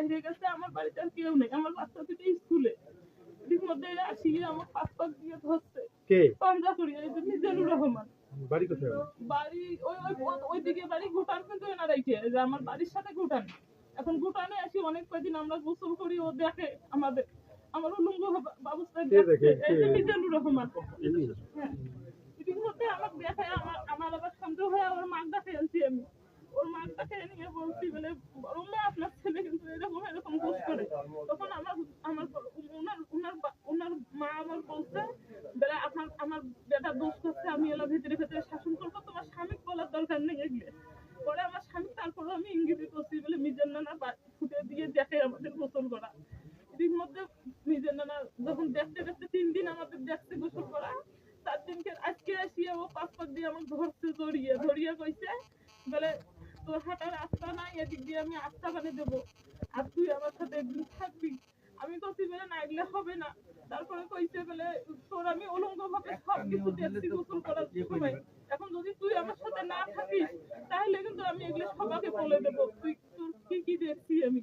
বাইরে গেছে, আমার বাড়িতে আর কেউ নেই, আমার বাচ্চা দুটো স্কুলে। এর মধ্যে আসি আমার পাসপোর্ট দিয়ে ধরছে কে পাঞ্জা করি, এই যে মিজানুর রহমান। বাড়ি কোথায়? বাড়ি ওইদিকে বাড়ি ঘুটান, কিন্তু এনারাইকে যে আমার বাড়ির সাথে ঘুটান। এখন ঘুটানে আসি অনেক কয়দিন আমরা গোসল করি, ও দেখে আমাদের, আমার উলঙ্গ ব্যবস্থা দেখছে, এই যে মিজানুর রহমান। হ্যাঁ, এটির মধ্যে আমার দেখে, আমার আবার সন্দেহ হয়ে আমার মাক ডাকে আনছি আমি। ওর মাকটাকে নিয়ে বলছি বলে, বড় মা আপনার ছেলে কিন্তু এরকম এরকম দোষ করে। তখন আমার আমার ওনার মা আমার বলছে বেলা আমার বেটা দোষ করছে, আমি এলা ভিতরে ভিতরে শাসন করবো, তোমার স্বামী বলার দরকার নেই এগুলো। পরে আমার স্বামী তারপরে আমি ইঙ্গিত করছি বলে মিজান নানা ফুটে দিয়ে দেখে আমাদের গোসল করা। এর মধ্যে মিজান নানা যখন দেখতে দেখতে 3 দিন আমাদের দেখতে গোসল করা, 4 দিনকে আজকে আসিয়া ও পাসপোর্ট দিয়ে আমাকে ধরছে, ধরিয়ে কইছে বলে তোর হাঁটার রাস্তা নাই, এদিক দিয়ে আমি আস্থা বানিয়ে দেবো, আর তুই আমার সাথে একদিন থাকবি। আমি কইছি বলে না এগুলো হবে না। তারপরে কইছে বলে তোর আমি উলঙ্গ ভাবে সব কিছু দেখছি গোসল করার সময়, এখন যদি তুই আমার সাথে না থাকিস তাহলে কিন্তু আমি এগুলো সবাইকে বলে দেবো তুই তোর কি কি দেখছি আমি।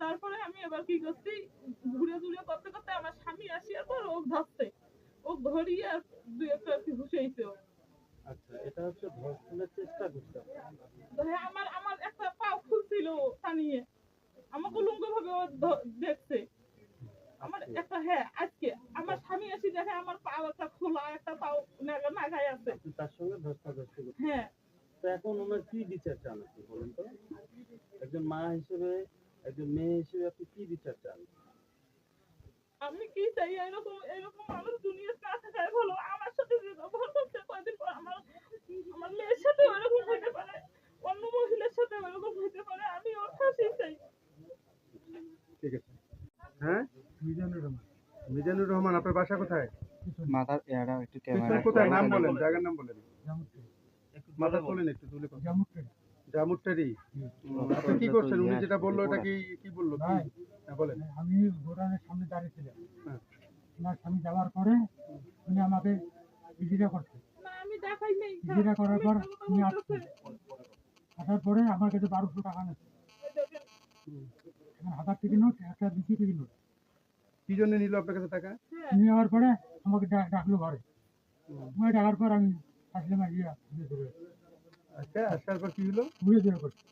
তারপরে আমি এবার কি করছি, ঘুরে ঘুরে করতে করতে আমার স্বামী আসিয়ার পর ও ধরছে, ও ধরিয়ে আর 2-1 আর কি ঘুষাইছে। আচ্ছা, এটা হচ্ছে ধর্ষণের চেষ্টা করছে। হ্যাঁ, আমার একটা পা খুলছিল টানিয়ে, আমাকে উলঙ্গ ভাবে ও দেখছে। আমার একটা, হ্যাঁ আজকে আমার স্বামী এসে দেখে আমার পা একটা খোলা, একটা পাও নাগায় আছে। তার সঙ্গে ধস্তাধস্তি করছে। হ্যাঁ, তো এখন ওনার কি বিচার চান আপনি বলেন তো? একজন মা হিসেবে, একজন মেয়ে হিসেবে আপনি কি বিচার চান? আমি কি চাই, এরকম এরকম মানুষ দুনিয়ার না থাকায় ভালো। আমার সাথে যে ব্যবহার করছে কয়েকদিন পর আমার মেয়ের সাথে এরকম হতে পারে, অন্য মহিলার সাথে এরকম হতে পারে, আমি ওর ফাঁসি চাই। ঠিক আছে। হ্যাঁ, মিজানুর রহমান, আপনার বাসা কোথায়? মাথার এরা একটু ক্যামেরা কোথায় নাম বলেন, জায়গার নাম বলেন। মাথা তোলেন একটু, তুলে জামুট্টারি। আপনি কি করছেন? উনি যেটা বললো এটা কি বললো? বলেন। আমি গোডাউনের সামনে দাঁড়িয়েছিলাম, ওনার স্বামী যাওয়ার পরে উনি আমাকে ইজিরা করছে। না আমি দেখাই নাই, ইজিরা করার পর উনি আসার পরে আমার কাছে 1200 টাকা নিচ্ছে, 1000 টাকা নোট, একটা 200 টাকা নোট। কি জন্য নিল আপনার কাছে টাকা? নেওয়ার পরে আমাকে ডাকলো ঘরে, ওই ডাকার পর আমি আসলাম, আসিয়া আচ্ছা, আসার পর কি হলো? ঘুরে ঘুরে করছি।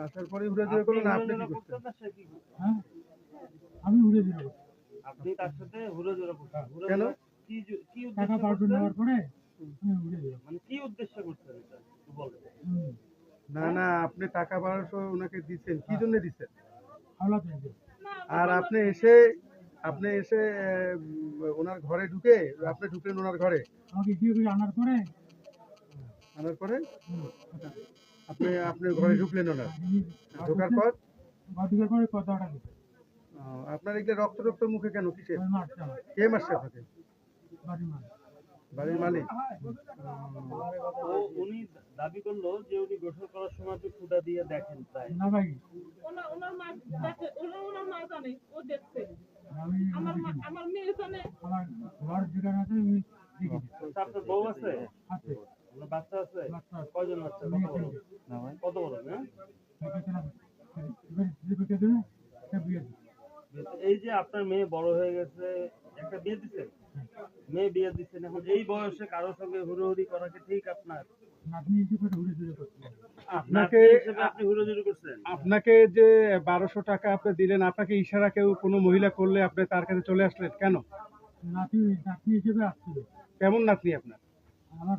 আসার পরে ঘুরে ঘুরে করলেন, আপনি কি করছেন? হ্যাঁ, আমি ঘুরে ঘুরে করছি। আপনি তার সাথে ঘুরে ঘুরে করছেন কেন? কি টাকা 1200 নেওয়ার পরে আমি ঘুরে ঘুরে, মানে কি উদ্দেশ্য করছেন এটা একটু বলেন। না না, আপনি টাকা 1200 ওনাকে দিচ্ছেন, কি জন্য দিচ্ছেন? হাওলা পেয়েছে। আর আপনি এসে ওনার ঘরে ঢুকে, আপনি ঢুকলেন ওনার ঘরে, আমাকে দিয়ে করে আনার পরে আপনি ঘরে ঢুকলেন ওনার, ঢোকার পর বাদিকের পরে কথাটা দিচ্ছে, আপনার এগুলো রক্ত মুখে কেন? কিসের? মারছে আমার কে মারছে আপনাকে? বাড়ি মার। বাড়ির মালিক। উনি দাবি করলো যে উনি গোসল করার সময় ফুটা দিয়ে দেখেন তাই না ভাই, ওনার মা দেখে, ওনার মা জানে, ও দেখছে। আমি আমার মেয়ে জানে। আমার ঘর যেখানে আছে আমি দেখি। আপনার বউ আছে? আছে, আপনার বাচ্চা আছে? বাচ্চা আছে। কয়জন বাচ্চা? কত বড় না? এই যে আপনার মেয়ে বড় হয়ে গেছে, একটা বিয়ে দিচ্ছেন, মেয়ে বিয়ে দিচ্ছেন, এখন এই বয়সে কারোর সঙ্গে হুড়োহুড়ি করা কি ঠিক? আপনার আপনাকে যে 1200 টাকা আপনি দিলেন, আপনাকে ইশারা কেউ কোনো মহিলা করলে আপনি তার কাছে চলে আসলেন কেন? নাতনি হিসেবে আসছিল। কেমন নাতনি আপনার? আমার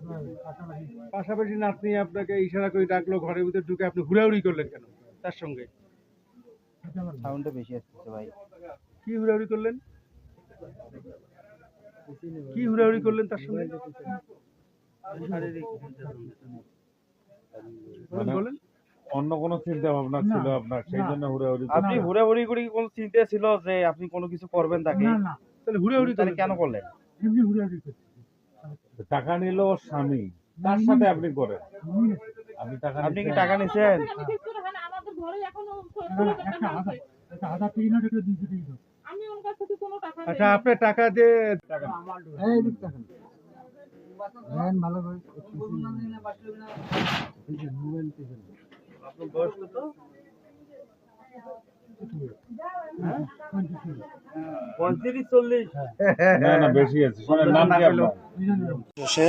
পাশাপাশি নাতনি আপনাকে ইশারা করে ডাকলো, ঘরের ভিতরে ঢুকে আপনি হুড়াহুড়ি করলেন কেন তার সঙ্গে? সাউন্ডটা বেশি আসছে ভাই। কি হুড়াহুড়ি করলেন? কি হুড়াহুড়ি করলেন তার সঙ্গে? বলেন। অন্য কোনো চিন্তা ভাবনা ছিল আপনার, সেই জন্য হুড়াহুড়ি? আপনি হুড়াহুড়ি করে কোন চিন্তা ছিল যে আপনি কোনো কিছু করবেন তাকে? না না, তাহলে হুড়াহুড়ি তাহলে কেন করলেন? এমনি হুড়াহুড়ি করছি। টাকা নিল ওর স্বামী, তার সাথে আপনি করেন? আপনি টাকা, আপনি কি টাকা নিছেন? আমাদের ঘরে এখনো একটা 1000 টাকা নোট, একটা 200 টাকা নোট। আমি ওর কাছ থেকে কোনো টাকা আচ্ছা, আপনি টাকা দিয়ে এই দিক দেখেন, হ্যাঁ ভালো করে আপনার বয়স কত? 35-40 না না বেশি আছে শোনেন নাম কি আপনার বসে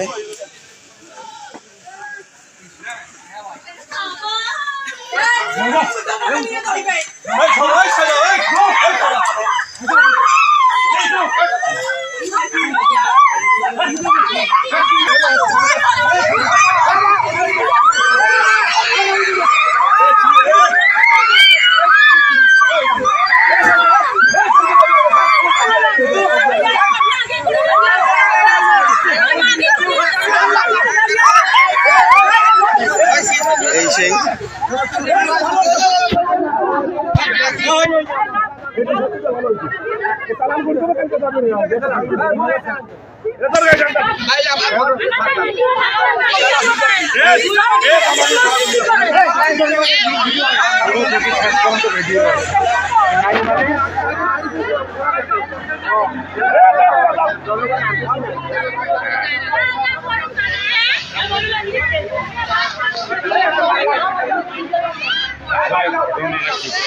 এই সেই Bye.